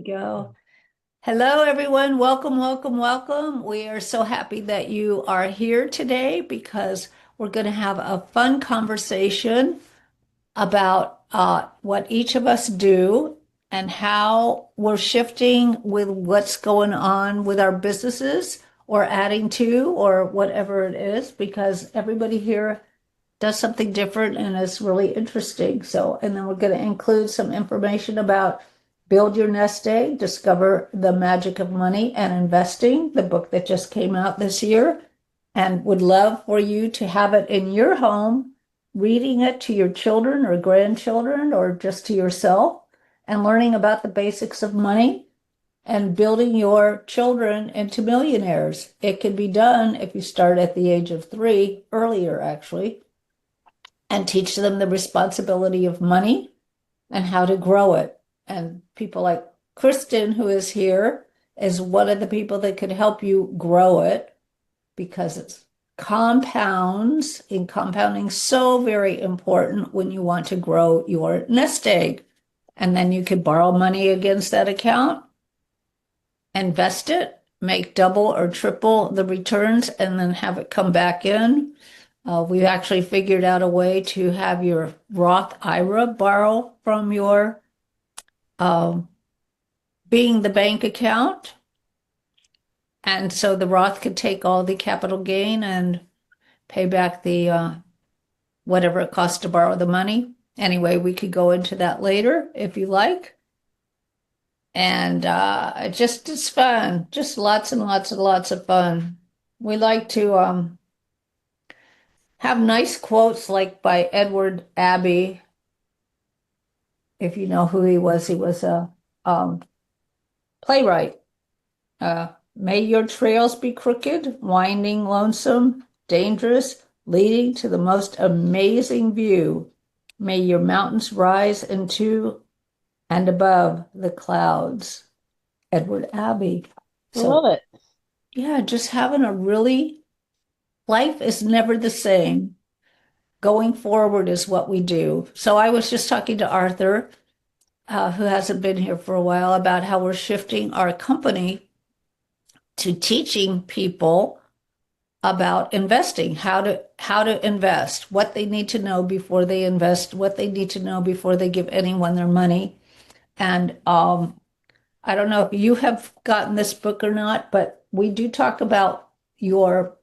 we go. Hello, everyone. Welcome, welcome, welcome. We are so happy that you are here today because we're going to have a fun conversation about what each of us do and how we're shifting with what's going on with our businesses or adding to or whatever it is, because everybody here does something different and it's really interesting. So, and then we're going to include some information about Build Your Nest Egg, Discover the Magic of Money and Investing, the book that just came out this year, and would love for you to have it in your home, reading it to your children or grandchildren or just to yourself, and learning about the basics of money and building your children into millionaires. It can be done if you start at the age of 3, earlier actually, and teach them the responsibility of money and how to grow it. And people like Kristen, who is here, is one of the people that could help you grow it because it's compounds, in compounding so very important when you want to grow your nest egg. And then you could borrow money against that account, invest it, make double or triple the returns, and then have it come back in. We've actually figured out a way to have your Roth IRA borrow from your um, being the bank account. And so the Roth could take all the capital gain and pay back the whatever it costs to borrow the money. Anyway, we could go into that later if you like. And it's fun, just lots and lots and lots of fun. We like to have nice quotes like by Edward Abbey. If you know who he was a playwright. May your trails be crooked, winding, lonesome, dangerous, leading to the most amazing view. May your mountains rise into and above the clouds. Edward Abbey. I So, love it. yeah, just having a really, life is never the same. Going forward is what we do. So I was just talking to Arthur, who hasn't been here for a while, about how we're shifting our company to teaching people about investing, how to invest, what they need to know before they invest, what they need to know before they give anyone their money. And I don't know if you have gotten this book or not, but we do talk about your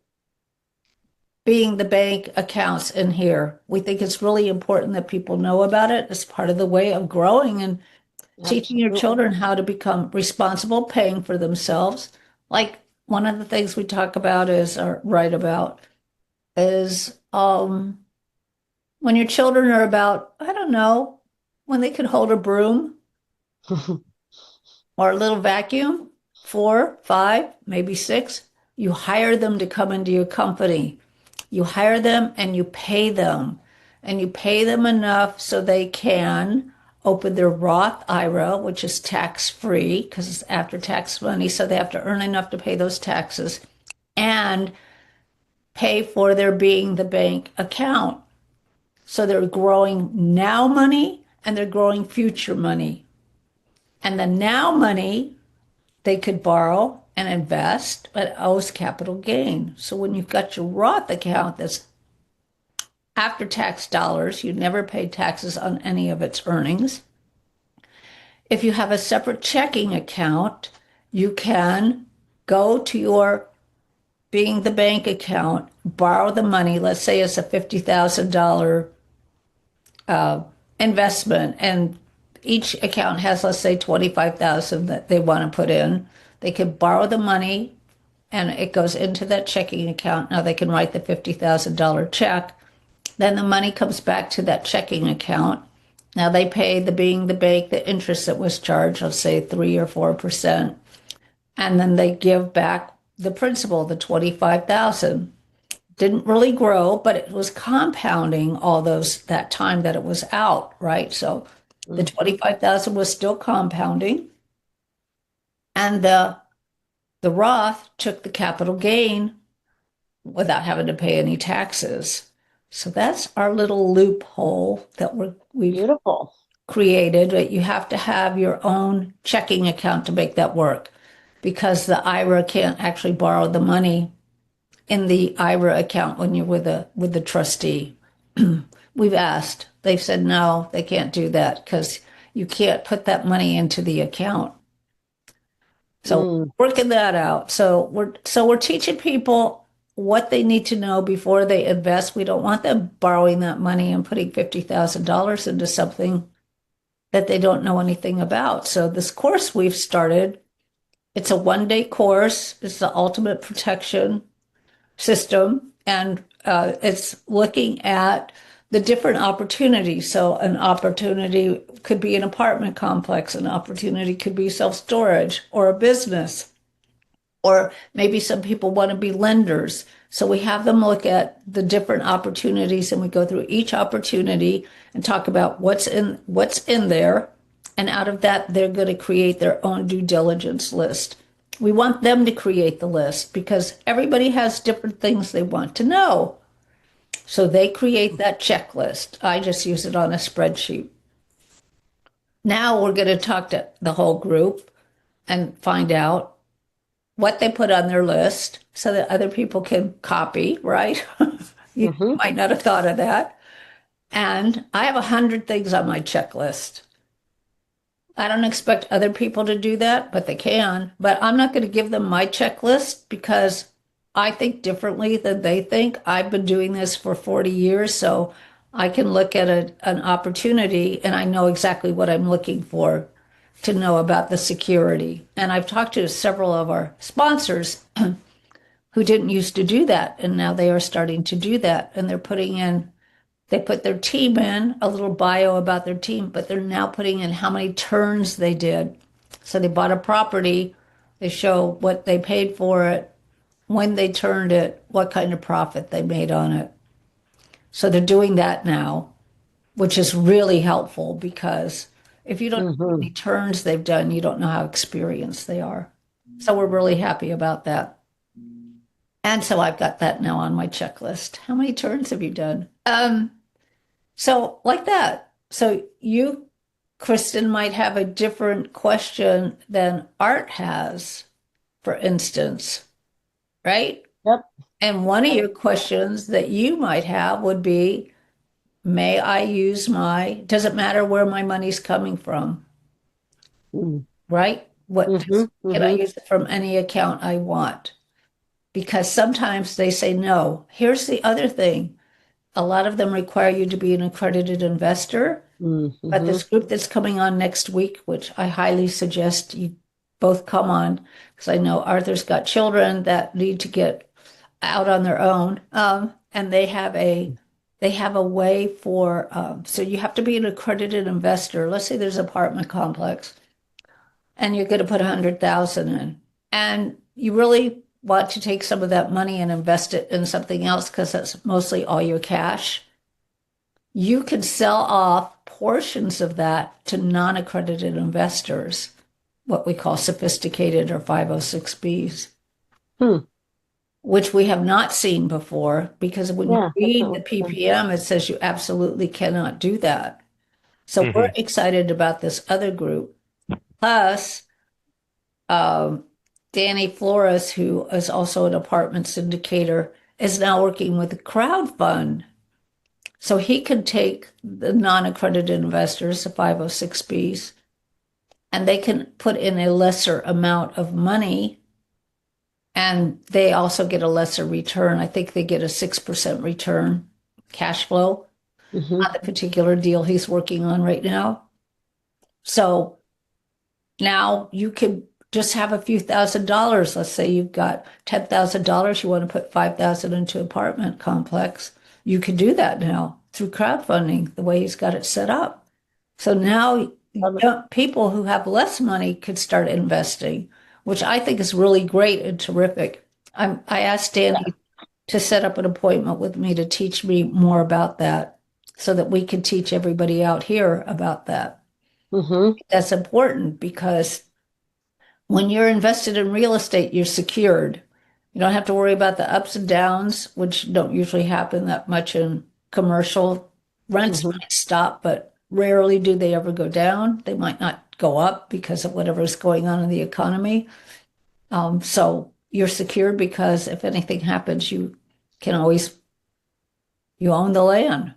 being the bank accounts in here. We think it's really important that people know about it as part of the way of growing and teaching your Absolutely. children how to become responsible, paying for themselves. Like one of the things we talk about is, or write about, is when your children are about, I don't know, when they could hold a broom or a little vacuum, 4, 5, maybe 6, you hire them to come into your company. You hire them and you pay them. And you pay them enough so they can open their Roth IRA, which is tax free because it's after tax money. So they have to earn enough to pay those taxes and pay for their being the bank account. So they're growing now money and they're growing future money. And the now money they could borrow and invest, but owes capital gain. So when you've got your Roth account that's after tax dollars, you never pay taxes on any of its earnings. If you have a separate checking account, you can go to your being the bank account, borrow the money. Let's say it's a $50,000 investment, and each account has, let's say, 25,000 that they want to put in. They could borrow the money and it goes into that checking account. Now they can write the $50,000 check. Then the money comes back to that checking account. Now they pay the being the bank the interest that was charged, let's say 3 or 4%, and then they give back the principal, the 25,000. Didn't really grow, but it was compounding all those that time that it was out, right? So the Mhm. 25,000 was still compounding, and the Roth took the capital gain without having to pay any taxes. So that's our little loophole that we've Beautiful. created, but you have to have your own checking account to make that work because the IRA can't actually borrow the money in the IRA account when you're with the trustee. We've asked. They've said no, they can't do that because you can't put that money into the account. So Mm. working that out. So we're teaching people what they need to know before they invest. We don't want them borrowing that money and putting $50,000 into something that they don't know anything about. So this course we've started, it's a 1-day course. It's the ultimate protection system, and it's looking at the different opportunities. So an opportunity could be an apartment complex, an opportunity could be self-storage or a business, or maybe some people want to be lenders. So we have them look at the different opportunities and we go through each opportunity and talk about what's in there. And out of that, they're going to create their own due diligence list. We want them to create the list because everybody has different things they want to know. So they create that checklist. I just use it on a spreadsheet. Now we're going to talk to the whole group and find out what they put on their list so that other people can copy, right? You Hmm. might not have thought of that. And I have 100 things on my checklist. I don't expect other people to do that, but they can. But I'm not going to give them my checklist because I think differently than they think. I've been doing this for 40 years, so I can look at an opportunity and I know exactly what I'm looking for to know about the security. And I've talked to several of our sponsors who didn't used to do that, and now they are starting to do that. And they put their team in, a little bio about their team, but they're now putting in how many turns they did. So they bought a property, they show what they paid for it, when they turned it, what kind of profit they made on it. So they're doing that now, which is really helpful because if you don't know how Hmm. many turns they've done, you don't know how experienced they are. So we're really happy about that. And so I've got that now on my checklist. How many turns have you done? So like that. So you, Kristen, might have a different question than Art has, for instance, right? Yep. And one of your questions that you might have would be, may I use does it matter where my money's coming from, Mm. right? Hmm. Can I Hmm. use it from any account I want? Because sometimes they say no. Here's the other thing. A lot of them require you to be an accredited investor. But Hmm. this group that's coming on next week, which I highly suggest you both come on, because I know Arthur's got children that need to get out on their own, and they have a way for so you have to be an accredited investor. Let's say there's an apartment complex, and you're going to put 100,000 in, and you really want to take some of that money and invest it in something else because that's mostly all your cash. You can sell off portions of that to non-accredited investors, what we call sophisticated or 506Bs, Hmm. which we have not seen before because when you Yeah, that's read not the what it said. PPM, it says you absolutely cannot do that. So we're Hmm. excited about this other group. Plus, um, Danny Flores, who is also an apartment syndicator, is now working with a crowd fund. So he can take the non-accredited investors, the 506Bs, and they can put in a lesser amount of money and they also get a lesser return. I think they get a 6% return cash flow Hmm. on the particular deal he's working on right now. So now you could just have a few $1,000s. Let's say you've got $10,000, you want to put 5,000 into apartment complex. You can do that now through crowdfunding, the way he's got it set up. So now Love it. people who have less money could start investing, which I think is really great and terrific. I asked Yeah. Danny to set up an appointment with me to teach me more about that so that we can teach everybody out here about that. Hmm. That's important because when you're invested in real estate, you're secured. You don't have to worry about the ups and downs, which don't usually happen that much in commercial. Rents Hmm. might stop, but Rarely do they ever go down. They might not go up because of whatever's going on in the economy. So you're secured because if anything happens, can always, you own the land.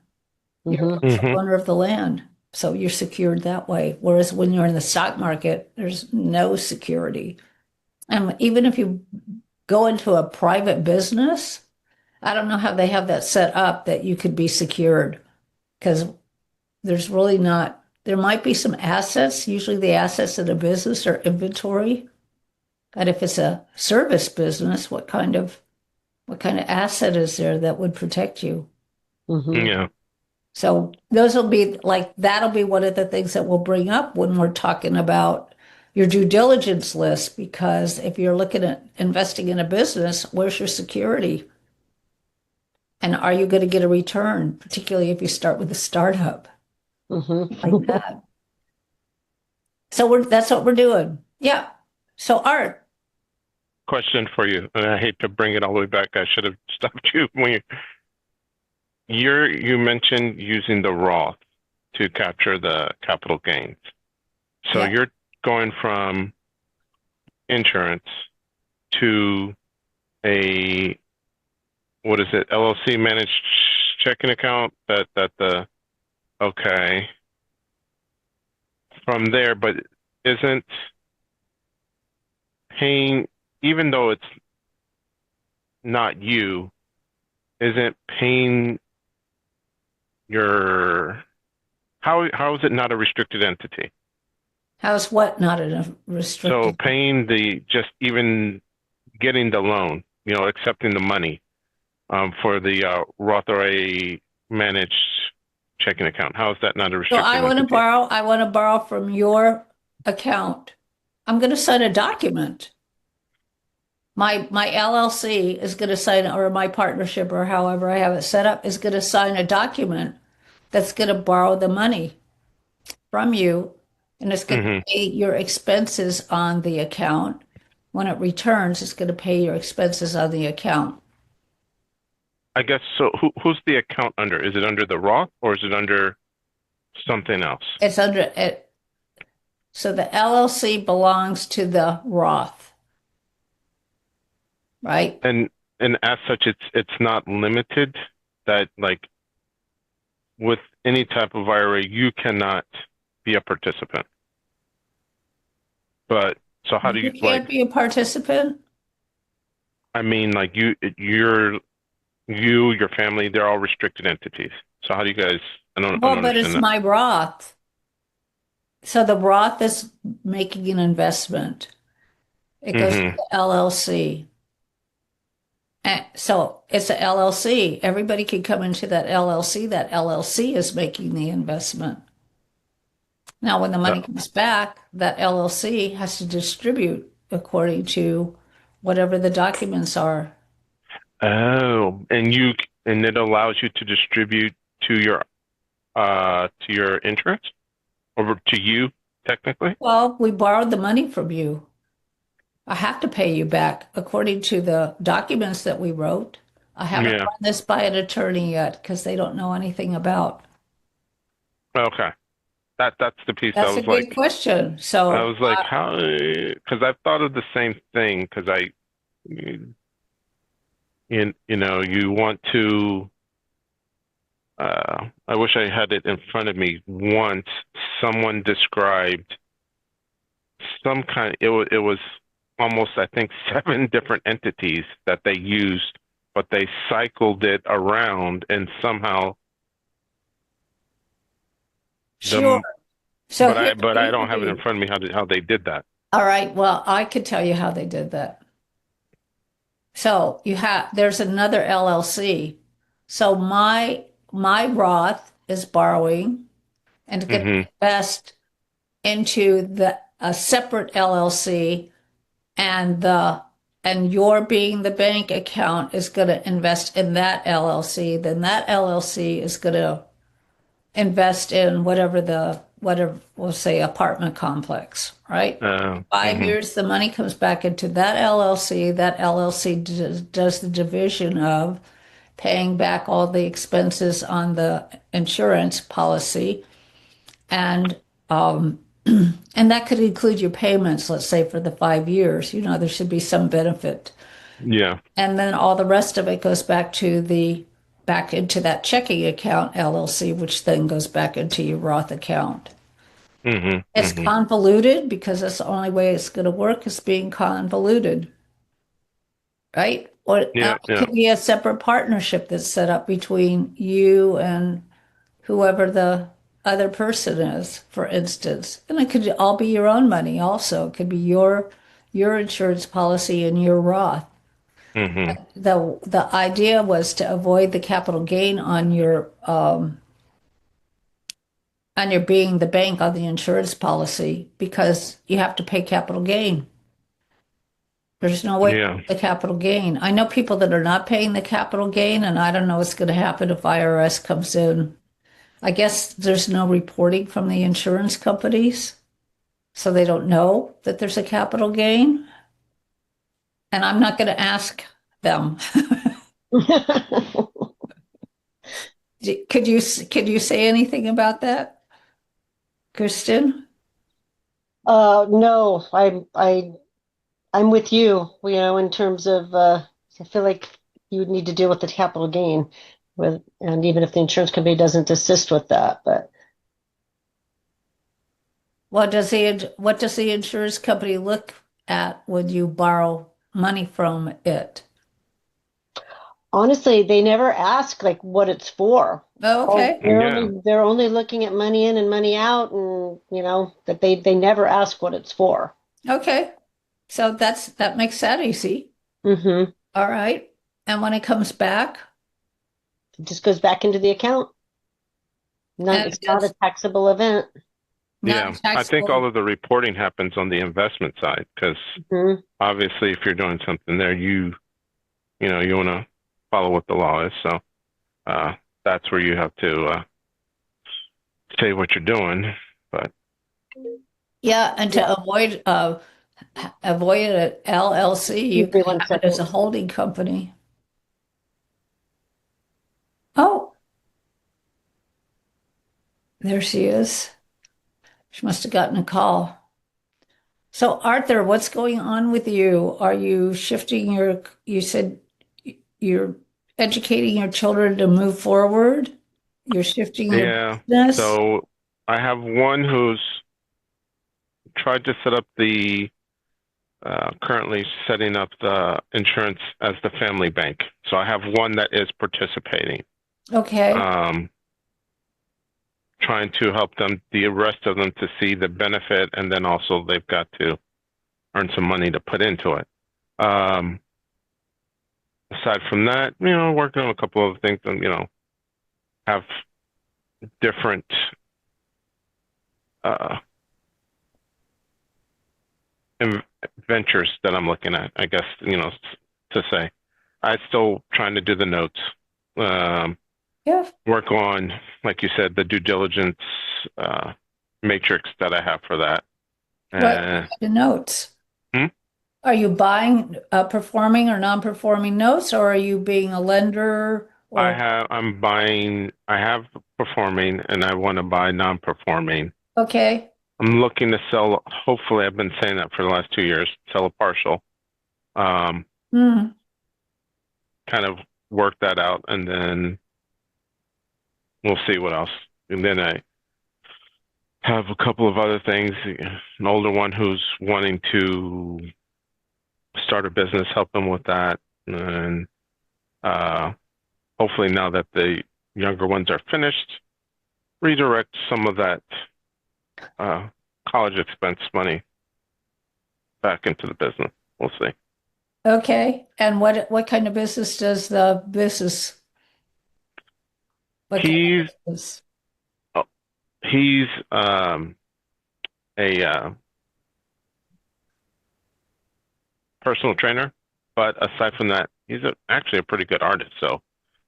You're Mm-hmm. the Hmm. owner of the land. So you're secured that way. Whereas when you're in the stock market, there's no security. And even if you go into a private business, I don't know how they have that set up that you could be secured because there's really not, there might be some assets. Usually the assets in a business are inventory. But if it's a service business, what kind of asset is there that would protect you? Mm-hmm. Yeah. So those will be like, that'll be one of the things that we'll bring up when we're talking about your due diligence list, because if you're looking at investing in a business, where's your security? And are you going to get a return, particularly if you start with a startup like Mm-hmm. that? So that's what we're doing. Yeah. So Art, Question for you, and I hate to bring it all the way back. I should have stopped you when you mentioned using the Roth to capture the capital gains. So yeah. you're going from insurance to a what is it? LLC managed checking account that the okay from there, but isn't paying even though it's not you, isn't paying your how is it not a restricted entity? How's what not a So restricted? paying the just even getting the loan, accepting the money for the Roth IRA managed checking account. How is that not a So restricted entity? I want to borrow from your account. I'm going to sign a document. My LLC is going to sign, or my partnership, or however I have it set up, is going to sign a document that's going to borrow the money from you, and it's going to Hmm. pay your expenses on the account. When it returns, it's going to pay your expenses on the account. I guess so. Who's the account under? Is it under the Roth or is it under something else? It's under it. So the LLC belongs to the Roth, right? And as such, it's not limited that like with any type of IRA, you cannot be a participant. But so how do You you like? can't be a participant. I mean, like your family, they're all restricted entities. So how do you guys? I don't Well, but it's understand that. my Roth. So the Roth is making an investment. It goes to Hmm. the LLC. And so it's a LLC. Everybody can come into that LLC. That LLC is making the investment. Now, when the money comes back, that LLC has to distribute according to whatever the documents are. Oh, and it allows you to distribute to your insurance over to you technically. Well, we borrowed the money from you. I have to pay you back according to the documents that we wrote. I haven't Yeah. run this by an attorney yet because they don't know anything about. Okay. That's the piece That's a good question. I So, was like how because I've thought of the same thing because you want to I wish I had it in front of me. Once someone described some kind it was almost I think seven different entities that they used, but they cycled it around and somehow sure. the So but I here's the don't have it in deal. front of me how they did that. All right. Well, I could tell you how they did that. So there's another LLC. So my Roth is borrowing and going to Hmm. invest into the a separate LLC, and your being the bank account is going to invest in that LLC. Then that LLC is going to invest in whatever we'll say apartment complex, right? Five Hmm. years, the money comes back into that LLC. That LLC does the division of paying back all the expenses on the insurance policy. And and that could include your payments, let's say for the 5 years. There should be some benefit. Yeah. And then all the rest of it goes back into that checking account LLC, which then goes back into your Roth account. Hmm. It's Hmm. convoluted because that's the only way it's going to work is being convoluted, right? Or Yeah. it Yeah. could be a separate partnership that's set up between you and whoever the other person is, for instance. And it could all be your own money also. It could be your insurance policy and your Roth. Hmm. The idea was to avoid the capital gain on your being the bank on the insurance policy because you have to pay capital gain. There's no way to Yeah. get the capital gain. I know people that are not paying the capital gain, and I don't know what's going to happen if IRS comes in. I guess there's no reporting from the insurance companies, so they don't know that there's a capital gain. And I'm not going to ask them. Could you say anything about that, Kristen? No, I'm with you, in terms of, I feel like you would need to deal with the capital gain and even if the insurance company doesn't assist with that, but What does the insurance company look at when you borrow money from it? honestly, they never ask like what it's for. Oh, Oh, okay. Yeah. they're only looking at money in and money out, and that they never ask what it's for. Okay. So that makes that easy. Mm-hmm. All right. And when it comes back, It just goes back into the account. and It's not it's a taxable event. Yeah. I think non-taxable. all of the reporting happens on the investment side because Mhm. obviously if you're doing something there, you want to follow what the law is. So uh, that's where you have to say what you're doing. But Yeah, and Yeah. to avoid an LLC, you Excuse me could one have it as second. a holding company. Oh, there she is. She must have gotten a call. So, Arthur, what's going on with you? Are you shifting you said you're educating your children to move forward? You're shifting your yeah, business? so I have one who's tried to set up currently setting up the insurance as the family bank. So I have one that is participating, Okay. um, trying to help them, the rest of them to see the benefit, and then also they've got to earn some money to put into it. Um, Aside from that, working on a couple of things and, have different uh, ventures that I'm looking at, I guess, to say. I still trying to do the notes, um, Yeah. work on, like you said, the due diligence matrix that I have for that. What Uh, the notes? hmm? Are you buying performing or non-performing notes, or are you being a lender or I have performing and I want to buy non-performing. okay? I'm looking to sell, hopefully, I've been saying that for the last 2 years, sell a partial, um, Hmm. kind of work that out, and then we'll see what else. And then I have a couple of other things. An older one who's wanting to start a business, help them with that, and uh, hopefully now that the younger ones are finished, redirect some of that uh, college expense money back into the business. We'll see. Okay. And what kind of business does the business? What kind of He's business? oh, he's a personal trainer, but aside from that, he's actually a pretty good artist. So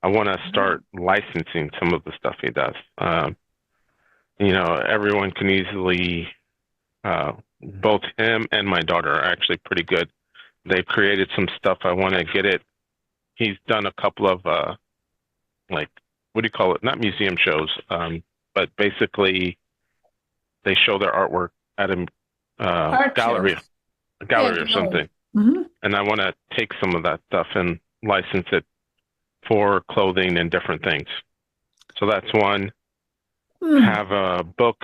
I want to start licensing some of the stuff he does. Everyone can easily, both him and my daughter are actually pretty good. They've created some stuff. I want to get it. He's done a couple of, like, what do you call it? Not museum shows, but basically they show their artwork at a Art gallery, shows. a Yeah, gallery or something. hmm And I want to take some of that stuff and license it for clothing and different things. So that's one. Hmm. Have a book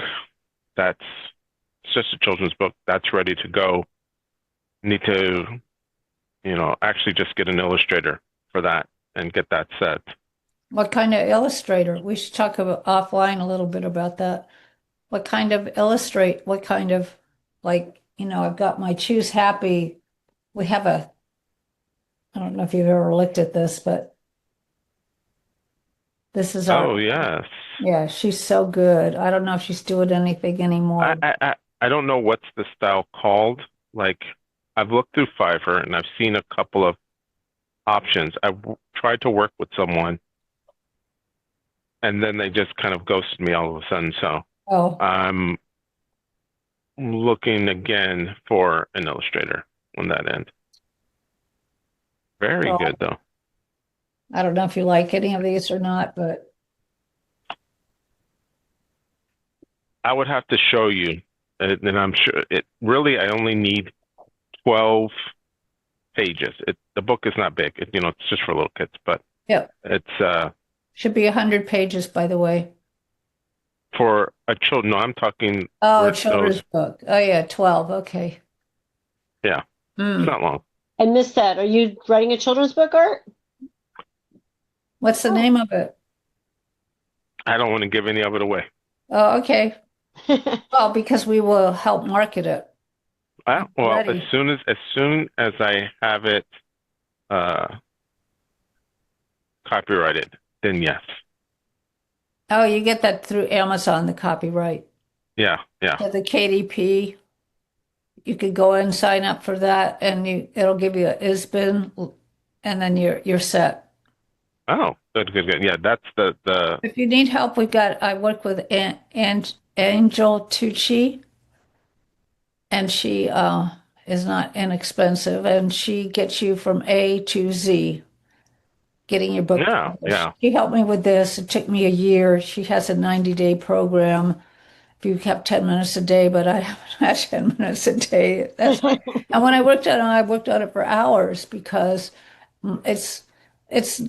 that's it's just a children's book that's ready to go. Need to, actually just get an illustrator for that and get that set. What kind of illustrator? We should talk about offline a little bit about that. What kind of illustrate? What kind of I've got my Choose Happy. We have I don't know if you've ever looked at this, but this is Oh, our, yes. yeah, she's so good. I don't know if she's doing anything I, anymore. I, I I don't know what's the style called. Like, I've looked through Fiverr and I've seen a couple of options. Tried to work with someone and then they just kind of ghosted me all of a sudden. So Oh, I'm looking again for an illustrator on that end. Very well, good though. I don't know if you like any of these or not, but I would have to show you, and I'm sure it really, I only need 12 pages. The book is not big. It's just for little kids, but yeah, it's should be 100 pages, by the way. for a child. No, I'm talking Oh, a for those. children's book. Oh yeah, 12. Okay. Yeah, it's Hmm. not long. I missed that. Are you writing a children's book, Art? What's the Oh. name of it? I don't want to give any of it away. Oh, okay. Well, because we will help market it. Well, as Ready. soon as I have it uh, copyrighted, then yes. Oh, you get that through Amazon, the copyright. Yeah, yeah. So the KDP, you could go and sign up for that and it'll give you a ISBN and then you're set. Oh, good, good, good. Yeah, that's the. If you need help, I work with Angel Tucci and she is not inexpensive and she gets you from A to Z, getting your book Yeah, published. yeah. She helped me with this. It took me a year. She has a 90-day program. If you kept 10 minutes a day, but I haven't had 10 minutes a day. That's why. And when I worked on it for hours because it's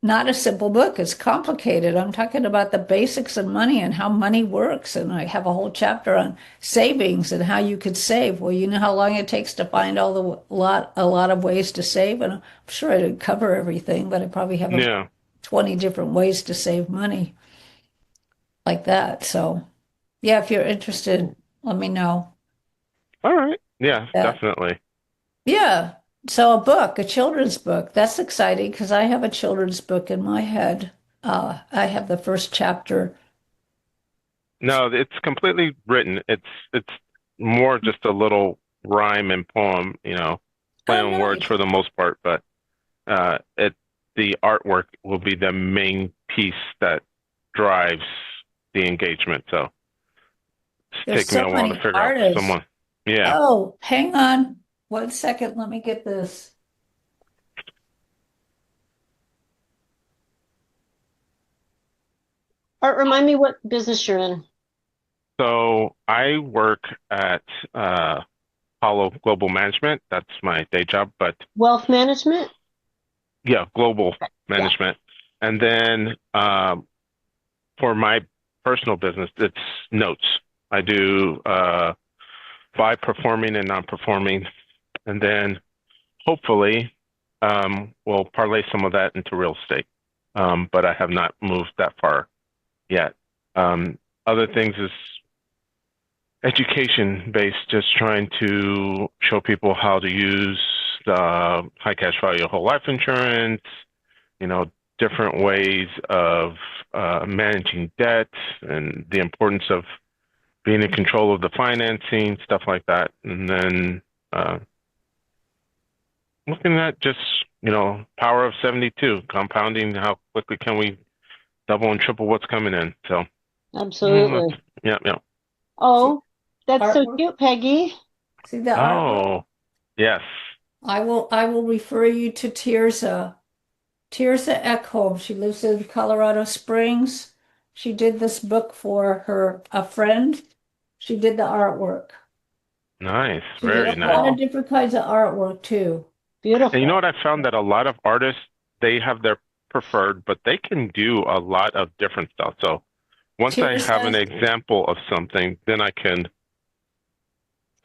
not a simple book. It's complicated. I'm talking about the basics of money and how money works. And I have a whole chapter on savings and how you could save. Well, you know how long it takes to find a lot of ways to save. And I'm sure I didn't cover everything, but I probably have about Yeah. 20 different ways to save money like that. So yeah, if you're interested, let me know. All right. Yeah, Yeah. definitely. Yeah. So a children's book. That's exciting because I have a children's book in my head. I have the first chapter. No, it's completely written. It's more just a little rhyme and poem, play Oh, on words nice. for the most part, but the artwork will be the main piece that drives the engagement. So it's There's taken me so a while to many figure out artists. someone. Yeah. Oh, hang on 1 second. Let me get this. Art, remind me what business you're in. So I work at Apollo Global Management. That's my day job, but Wealth management? yeah, global Yeah. management. And then for my personal business, it's notes. I do buy performing and non-performing, and then hopefully we'll parlay some of that into real estate. But I have not moved that far yet. Other things is education based, just trying to show people how to use the high cash value whole life insurance, you know, different ways of managing debt and the importance of being in control of the financing, stuff like that. And then uh, looking at just, power of 72, compounding, how quickly can we double and triple what's coming in. So, Absolutely. yeah, yeah. See Oh, that's so artwork? cute, Peggy. See the artwork? Oh, yes. I will refer you to Tirza. Tirza Ekholm. She lives in Colorado Springs. She did this book for a friend. She did the artwork. Nice. She did Very a lot nice. of different kinds of artwork too. And you know Beautiful. what I found that a lot of artists, they have their preferred, but they can do a lot of different stuff. So once I have an Tirsa, example of something, then I can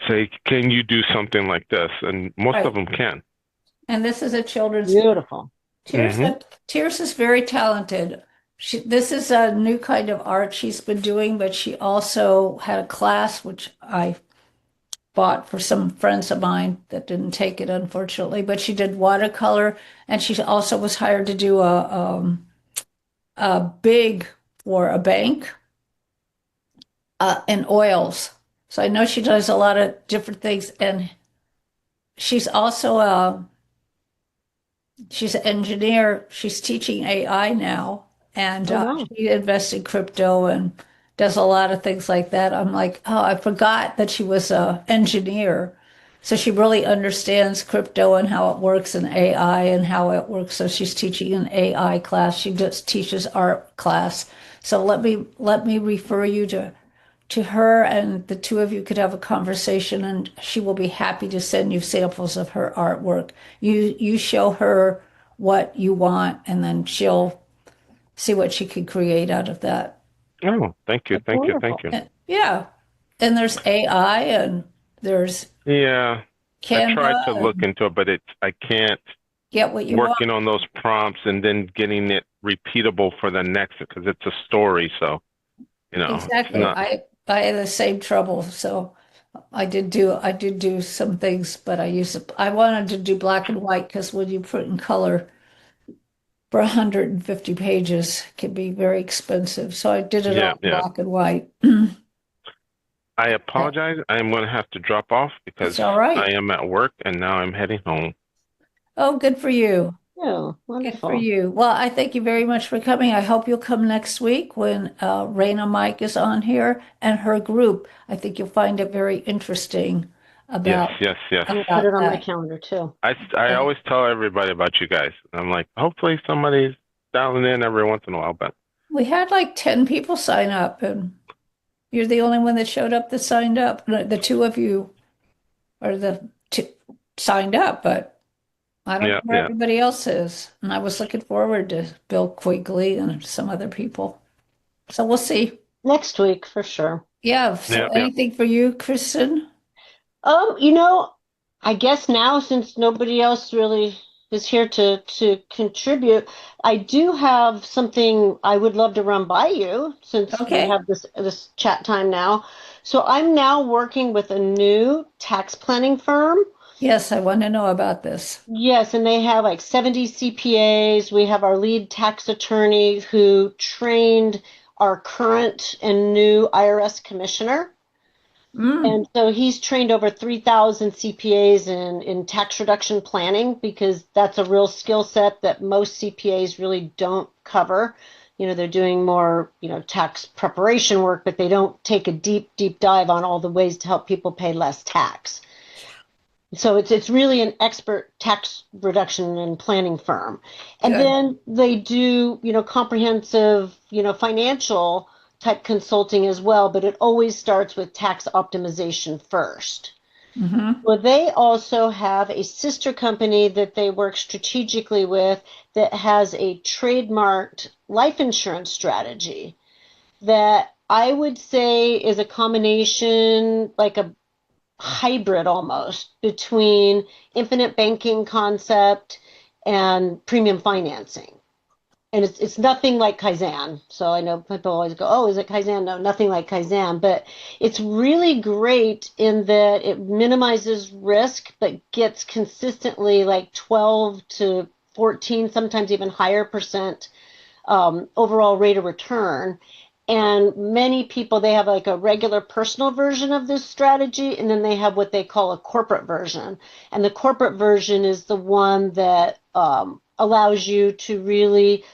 say, can you do something like this? And most of right. them can. And this is a children's book. Beautiful. Hmm. Tirsa's very talented. This is a new kind of art she's been doing, but she also had a class which I bought for some friends of mine that didn't take it, unfortunately. But she did watercolor, and she also was hired to do a big for a bank in oils. So I know she does a lot of different things, and she's also she's an engineer. She's teaching AI now, and Oh, wow. she invests in crypto and does a lot of things like that. I'm like, oh, I forgot that she was an engineer. So she really understands crypto and how it works and AI and how it works. So she's teaching an AI class. She just teaches art class. So let me refer you to her, and the two of you could have a conversation, and she will be happy to send you samples of her artwork. You show her what you want, and then she'll see what she can create out of that. Oh, thank you. That's Thank you. Thank wonderful. you. Yeah. And there's AI and there's Yeah. I tried Canva to look and into it, but I can't get what you want. working on those prompts and then getting it repeatable for the next because it's a story. So, it's Exactly. not, I had the same trouble. So I did do some things, but I wanted to do black and white because when you put in color for 150 pages can be very expensive. So I did it yeah, all yeah. black and white. I apologize. I'm going to have to drop off because It's all right. I am at work and now I'm heading home. Oh, good for you. Oh, Good for wonderful. you. Well, I thank you very much for coming. I hope you'll come next week when Raina Mike is on here and her group. I think you'll find it very interesting Yes, about yes, yes. I'm gonna put it on my that. calendar too. I And always tell everybody about you guys. I'm like, hopefully somebody's dialing in every once in a while, but we had like 10 people sign up, and you're the only one that showed up that signed up. The two of you are the two signed up, but I don't know yeah, where yeah, everybody else is. And I was looking forward to Bill Quigley and some other people. So we'll see. Next week for sure. Yeah. So yeah, yeah. anything for you, Kristen? You know, I guess now since nobody else really is here to contribute, I do have something I would love to run by you since we Okay. have this chat time now. So I'm now working with a new tax planning firm. Yes, I want to know about this. Yes, and they have like 70 CPAs. We have our lead tax attorney who trained our current and new IRS commissioner. Mm, And so he's trained over 3,000 CPAs in tax reduction planning because that's a real skill set that most CPAs really don't cover. They're doing more, tax preparation work, but they don't take a deep, deep dive on all the ways to help people pay less tax. So it's really an expert tax reduction and planning firm. And good. then they do, comprehensive, financial type consulting as well, but it always starts with tax optimization first. Hmm. Well, they also have a sister company that they work strategically with that has a trademarked life insurance strategy that I would say is a combination, like a hybrid almost between infinite banking concept and premium financing. And it's nothing like Kaizen. So I know people always go, oh, is it Kaizen? No, nothing like Kaizen. But it's really great in that it minimizes risk, but gets consistently like 12 to 14, sometimes even higher percent overall rate of return. And many people, they have like a regular personal version of this strategy, and then they have what they call a corporate version. And the corporate version is the one that allows you to really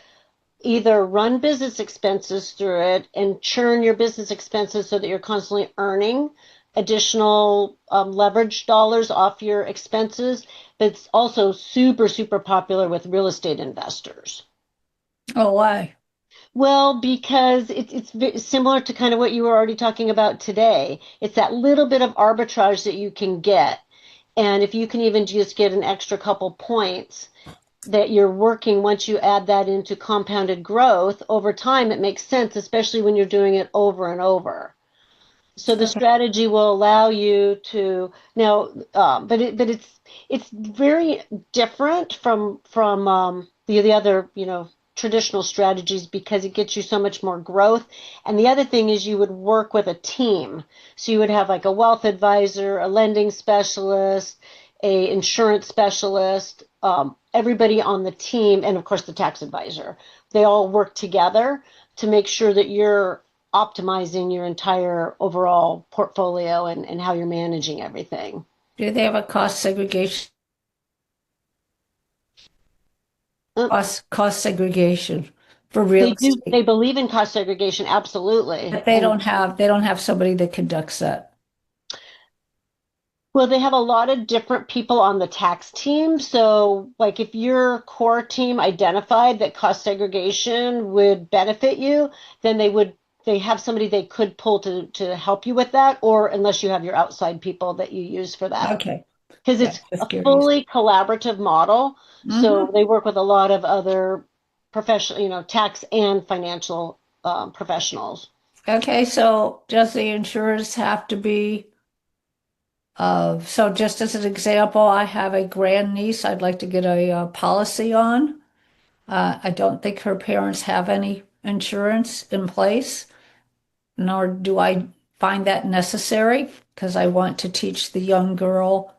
either run business expenses through it and churn your business expenses so that you're constantly earning additional leverage dollars off your expenses. But it's also super, super popular with real estate investors. Oh, why? Well, because similar to kind of what you were already talking about today. It's that little bit of arbitrage that you can get. And if you can even just get an extra couple points that you're working, once you add that into compounded growth over time, it makes sense, especially when you're doing it over and over. So the Okay. strategy will allow you to now, but it's very different from the other traditional strategies because it gets you so much more growth. And the other thing is you would work with a team. So you would have like a wealth advisor, a lending specialist, a insurance specialist, everybody on the team, and of course the tax advisor. They all work together to make sure that you're optimizing your entire overall portfolio and how you're managing everything. Do they have a cost segregation? Uh, Cost segregation for real They do, estate? they believe in cost segregation, absolutely. But they don't have somebody that conducts that. Well, they have a lot of different people on the tax team. So, like, if your core team identified that cost segregation would benefit you, then they have somebody they could pull to help you with that, or unless you have your outside people that you use for that. Okay. Because Yeah, it's a just curious. fully collaborative model. So Hmm. they work with a lot of other professional, tax and financial professionals. Okay, so does the insurance have to be so just as an example, I have a grandniece I'd like to get a, policy on. I don't think her parents have any insurance in place, nor do I find that necessary because I want to teach the young girl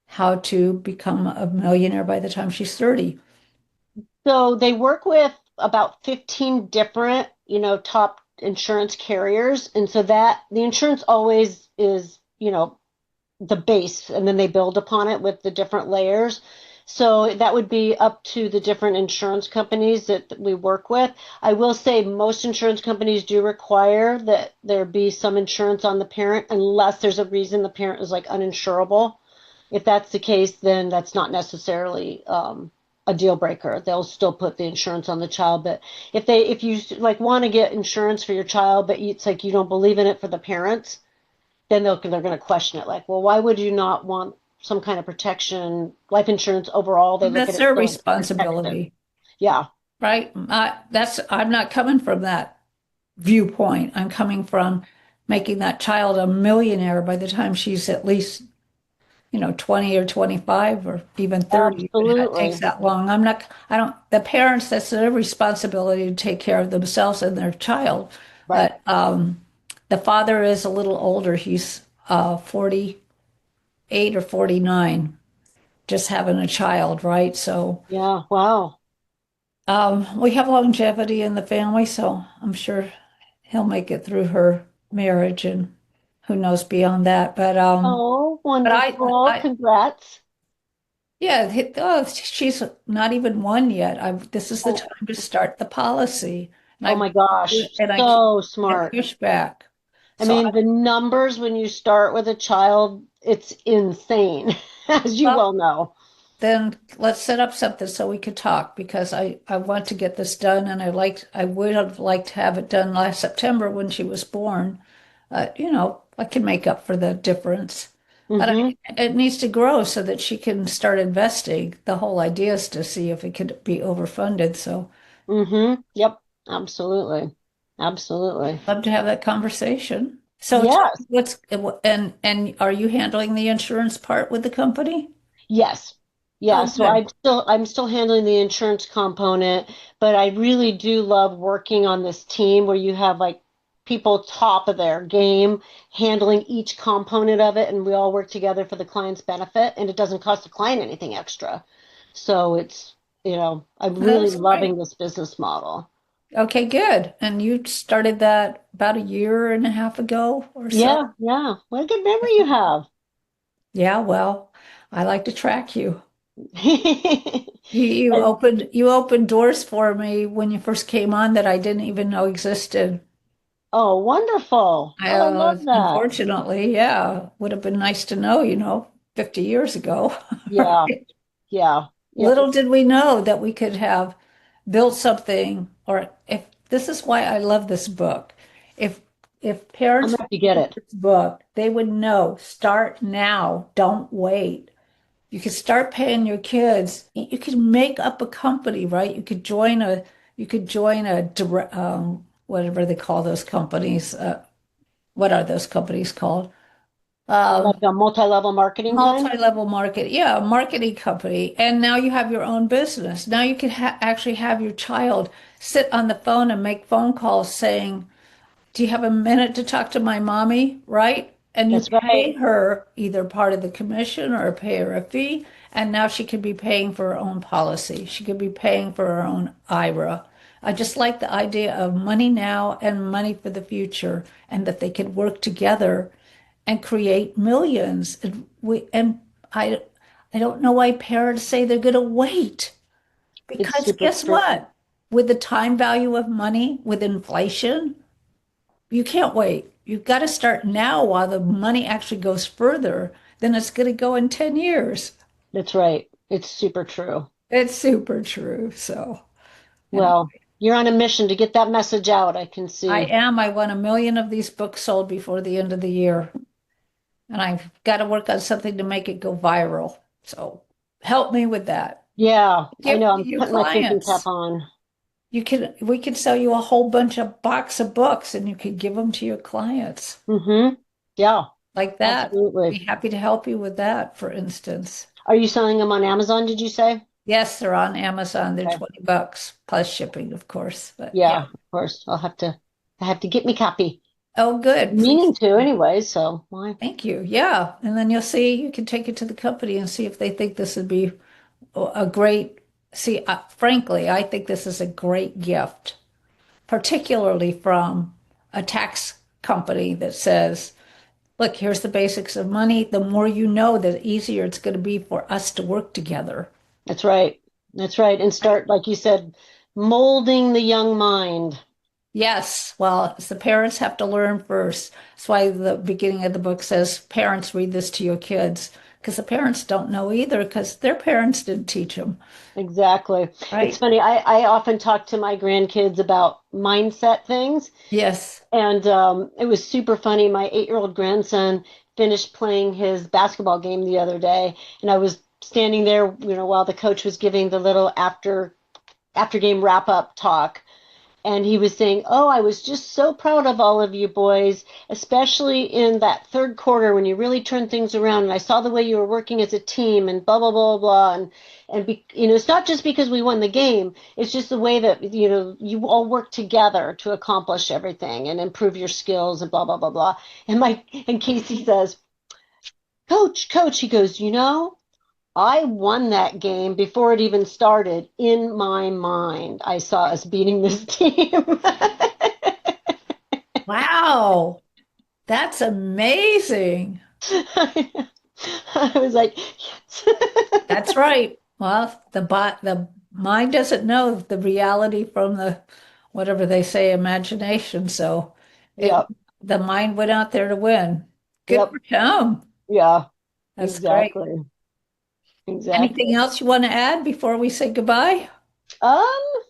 how to become a millionaire by the time she's 30. So they work with about 15 different, top insurance carriers. And so that the insurance always is, the base, and then they build upon it with the different layers. So that would be up to the different insurance companies that we work with. I will say most insurance companies do require that there be some insurance on the parent unless there's a reason the parent is like uninsurable. If that's the case, then that's not necessarily a deal breaker. They'll still put the insurance on the child. But if you like want to get insurance for your child, but it's like you don't believe in it for the parents, then they're going to question it. Like, well, why would you not want some kind of protection, life insurance overall? They look at That's it their still as protected. responsibility, Yeah, right? I'm not coming from that viewpoint. I'm coming from making that child a millionaire by the time she's at least 20 or 25 or even 30, if it takes absolutely. that long. The parents, that's their responsibility to take care of themselves and their child. Right. But the father is a little older. He's 48 or 49, just having a child, right? So Yeah. Wow. we have longevity in the family, so I'm sure he'll make it through her marriage and who knows beyond that. Oh, But wonderful. Congrats. yeah, she's not even one yet. This is the Oh, time to start the policy, and oh I my gosh. and I keep So getting smart. pushback. I So mean, the numbers when you start with a child, it's insane, as you well, well know. then let's set up something so we could talk because I want to get this done, and I would have liked to have it done last September when she was born. I can make up for the difference, but Mm-hmm. it needs to grow so that she can start investing. The whole idea is to see if it could be overfunded. So. Mm-hmm. Yep. Absolutely. Absolutely. Love to have that conversation. So tell Yes. me and are you handling the insurance part with the company? Yes. Yeah, Oh, so good. I'm still handling the insurance component, but I really do love working on this team where you have like people top of their game handling each component of it and we all work together for the client's benefit and it doesn't cost the client anything extra. So I'm really That's loving great. this business model. Okay, good. And you started that about a year and a half ago or so? Yeah, yeah. What a good memory you have. Yeah, well, I like to track you. You opened doors for me when you first came on that I didn't even know existed. Oh, wonderful. Oh, I love that. Unfortunately, yeah, would have been nice to know, 50 years ago. Yeah, yeah. Yep. Little did we know that we could have built something, or if This is why I love this book. If I'm parents gonna have to get read it. this book, they would know, start now, don't wait. You could start paying your kids. You could make up a company, right? You could join a whatever they call those companies. What are those companies called? Like Um, a multi-level marketing kind? Multi-level market, yeah, a marketing company. And now you have your own business. Now you can actually have your child sit on the phone and make phone calls saying, do you have a minute to talk to my mommy? Right? And you That's right. pay her either part of the commission or pay her a fee. And now she could be paying for her own policy. She could be paying for her own IRA. I just like the idea of money now and money for the future, and that they could work together and create millions. I don't know why parents say they're going to wait, It's because super guess true. what? With the time value of money, with inflation, you can't wait. You've got to start now while the money actually goes further than it's going to go in 10 years. That's right. It's super true. It's super true. So, anyway, Well, you're on a mission to get that message out, I can I see. am. I want 1 million of these books sold before the end of the year. And I've got to work on something to make it go viral. So, help me with that. Yeah, I Give know. it to I'm your putting my thinking cap clients. on. We could sell you a whole bunch of box of books and you could give them to your clients Mm-hmm. Yeah, like that. absolutely. Be happy to help you with that, for instance. Are you selling them on Amazon, did you say? Yes, they're on Amazon. They're Okay. $20 plus shipping, of course. But yeah. Yeah, of course. I have to get me copy. Oh, good. Please. Meaning to anyway, so why? Thank you. Yeah. And then you'll see, you can take it to the company and see if they think this would be a great, see, frankly, I think this is a great gift, particularly from a tax company that says, look, here's the basics of money. The more you know, the easier it's going to be for us to work together. That's right. That's right. And start, like you said, molding the young mind. Yes, well, it's the parents have to learn first. That's why the beginning of the book says, parents, read this to your kids, because the parents don't know either, because their parents didn't teach them, Exactly. It's right? funny. I often talk to my grandkids about mindset things. Yes. And it was super funny. My 8-year-old grandson finished playing his basketball game the other day, and I was standing there, while the coach was giving the little after game wrap up talk. And he was saying, "Oh, I was just so proud of all of you boys, especially in that third quarter when you really turned things around. And I saw the way you were working as a team, and blah blah blah blah. And it's not just because we won the game; it's just the way that you all work together to accomplish everything and improve your skills and blah blah blah blah." And Casey says, "Coach," he goes, I won that game before it even started. In my mind, I saw us beating this team. Wow, that's amazing. I was like, yes. That's right. Well, the mind doesn't know the reality from the whatever they say, imagination. So it Yep, the mind went out there to win. Good yep, for him. yeah, That's great. exactly, Anything exactly. else you want to add before we say goodbye? Um,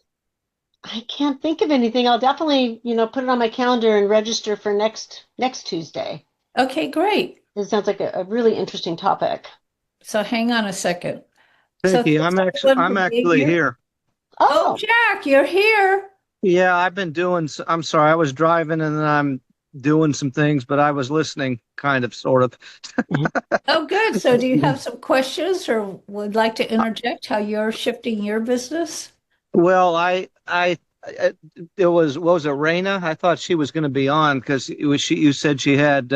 I can't think of anything. I'll definitely, put it on my calendar and register for next Tuesday. Okay, great. It sounds like a really interesting topic. So hang on a second. So Vicky, thanks everyone for I'm being actually here. here. Oh, Oh, Jack, you're here. Yeah, I'm sorry, I was driving and then I'm doing some things, but I was listening kind of sort of. Oh, good. So do you have some questions or would like to interject how you're shifting your business Well, I it was what was it, Raina? I thought she was going to be on because it was you said she had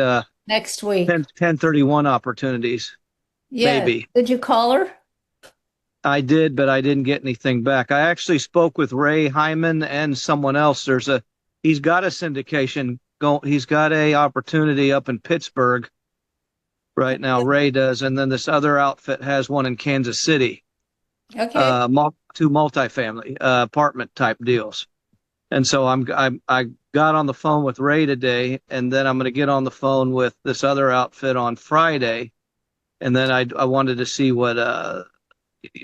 next week? 1031 opportunities, Yes. maybe. Did you call her? I did, but I didn't get anything back. I actually spoke with Ray Hyman and someone else. He's got a syndication he's got a opportunity up in Pittsburgh right now, Ray does, and then this other outfit has one in Kansas City, Okay. two multifamily apartment type deals. And so I got on the phone with Ray today, and then I'm going to get on the phone with this other outfit on Friday, and then I wanted to see what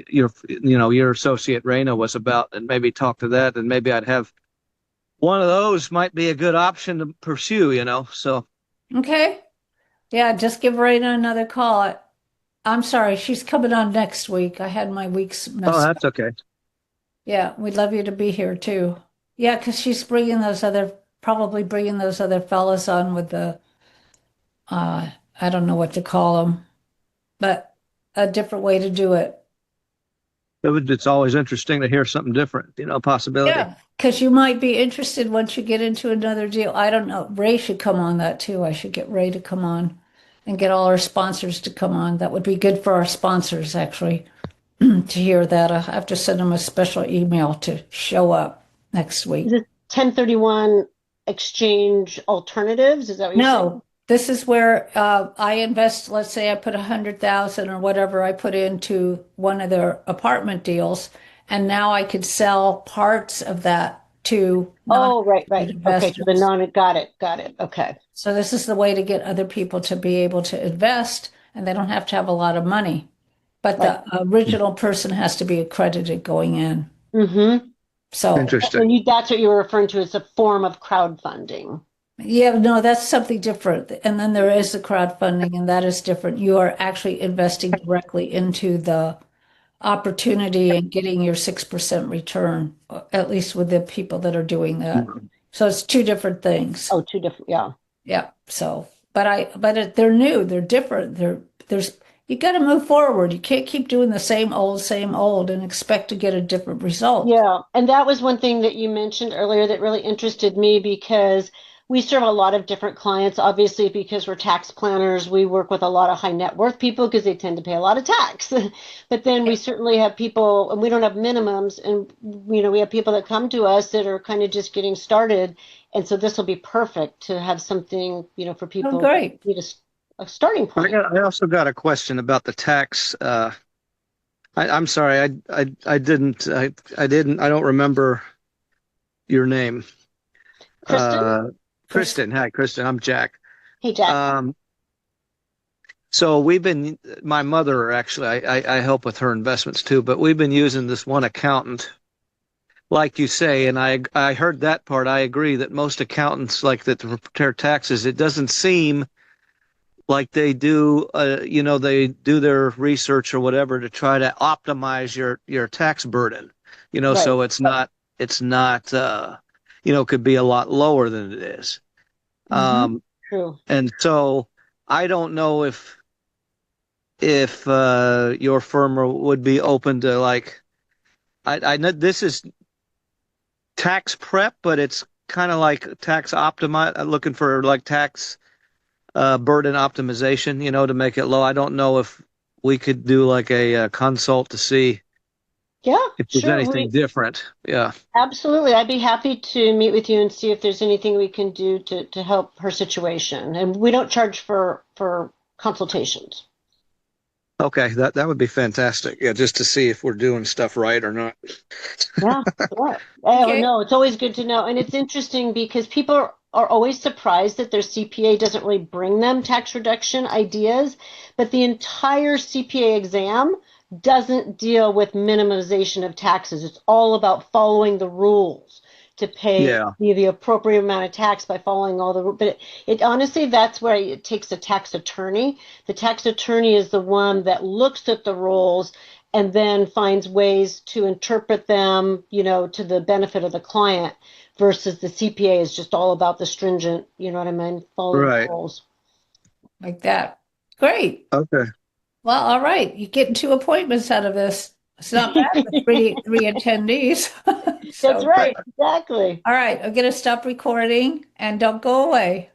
your associate Raina was about, and maybe talk to that, and maybe I'd have one of those might be a good option to pursue, so. Okay. Yeah, just give Raina another call. I'm sorry, she's coming on next week. I had my weeks Oh, messed up. that's okay. Yeah, we'd love you to be here too. Yeah, because she's probably bringing those other fellas on with I don't know what to call them, but a different way to do it. It's always interesting to hear something different, possibility. Yeah, because you might be interested once you get into another deal. I don't know. Ray should come on that too. I should get Ray to come on and get all our sponsors to come on. That would be good for our sponsors, actually, to hear that. I have to send them a special email to show up next week. Is it 1031 exchange alternatives? Is that what you're saying? No, this is where I invest. Let's say I put 100,000 or whatever I put into one of their apartment deals, and now I could sell parts of that to Oh, right. Okay, to the investors. got it. Okay. So this is the way to get other people to be able to invest, and they don't have to have a lot of money. But Right. the original person has to be accredited going in. Mm-hmm. So Interesting. That's what you were referring to as a form of crowdfunding. yeah, no, that's something different. And then there is the crowdfunding, and that is different. You are actually investing directly into the opportunity and getting your 6% return, at least with the people that are doing that. So it's two different things. Oh, two different. Yeah. Yeah. So, they're new, they're different. You got to move forward. You can't keep doing the same old and expect to get a different result. Yeah, and that was one thing that you mentioned earlier that really interested me because we serve a lot of different clients. Obviously, because we're tax planners, we work with a lot of high net worth people because they tend to pay a lot of tax. But then we certainly have people, and we don't have minimums, and we have people that come to us that are kind of just getting started, and so this will be perfect to have something, for people Oh, great. that need a starting point. I also got a question about the tax. I'm sorry, I don't remember your name. Kristen? Kristen. Hi, Kristen. I'm Jack. Hey, Jack. So my mother actually, I help with her investments too, but we've been using this one accountant, like you say, and I heard that part. I agree that most accountants like that to prepare taxes. It doesn't seem like they do, they do their research or whatever to try to optimize your tax burden, Right. so it's not, could be a lot lower than it is. True. And so I don't know if your firm would be open to I know this is tax prep, but it's kind of like tax optimize, looking for like tax burden optimization, to make it low. I don't know if we could do like a consult to see Yeah, if there's sure. anything different. Yeah. Absolutely. I'd be happy to meet with you and see if there's anything we can do to help her situation. And we don't charge for consultations. Okay, that would be fantastic. Yeah, just to see if we're doing stuff right or not. Yeah, sure. Oh, Okay. no, it's always good to know. And it's interesting because people are always surprised that their CPA doesn't really bring them tax reduction ideas, but the entire CPA exam doesn't deal with minimization of taxes. It's all about following the rules to pay Yeah. the appropriate amount of tax by following all the rules. But it honestly, that's where it takes a tax attorney. The tax attorney is the one that looks at the rules and then finds ways to interpret them, to the benefit of the client versus the CPA is just all about the stringent, you know what I mean, following the Right. rules. Like that. Great. Okay. Well, all right. You're getting 2 appointments out of this. It's not bad with three attendees. So That's right, exactly. all right, I'm gonna stop recording and don't go away.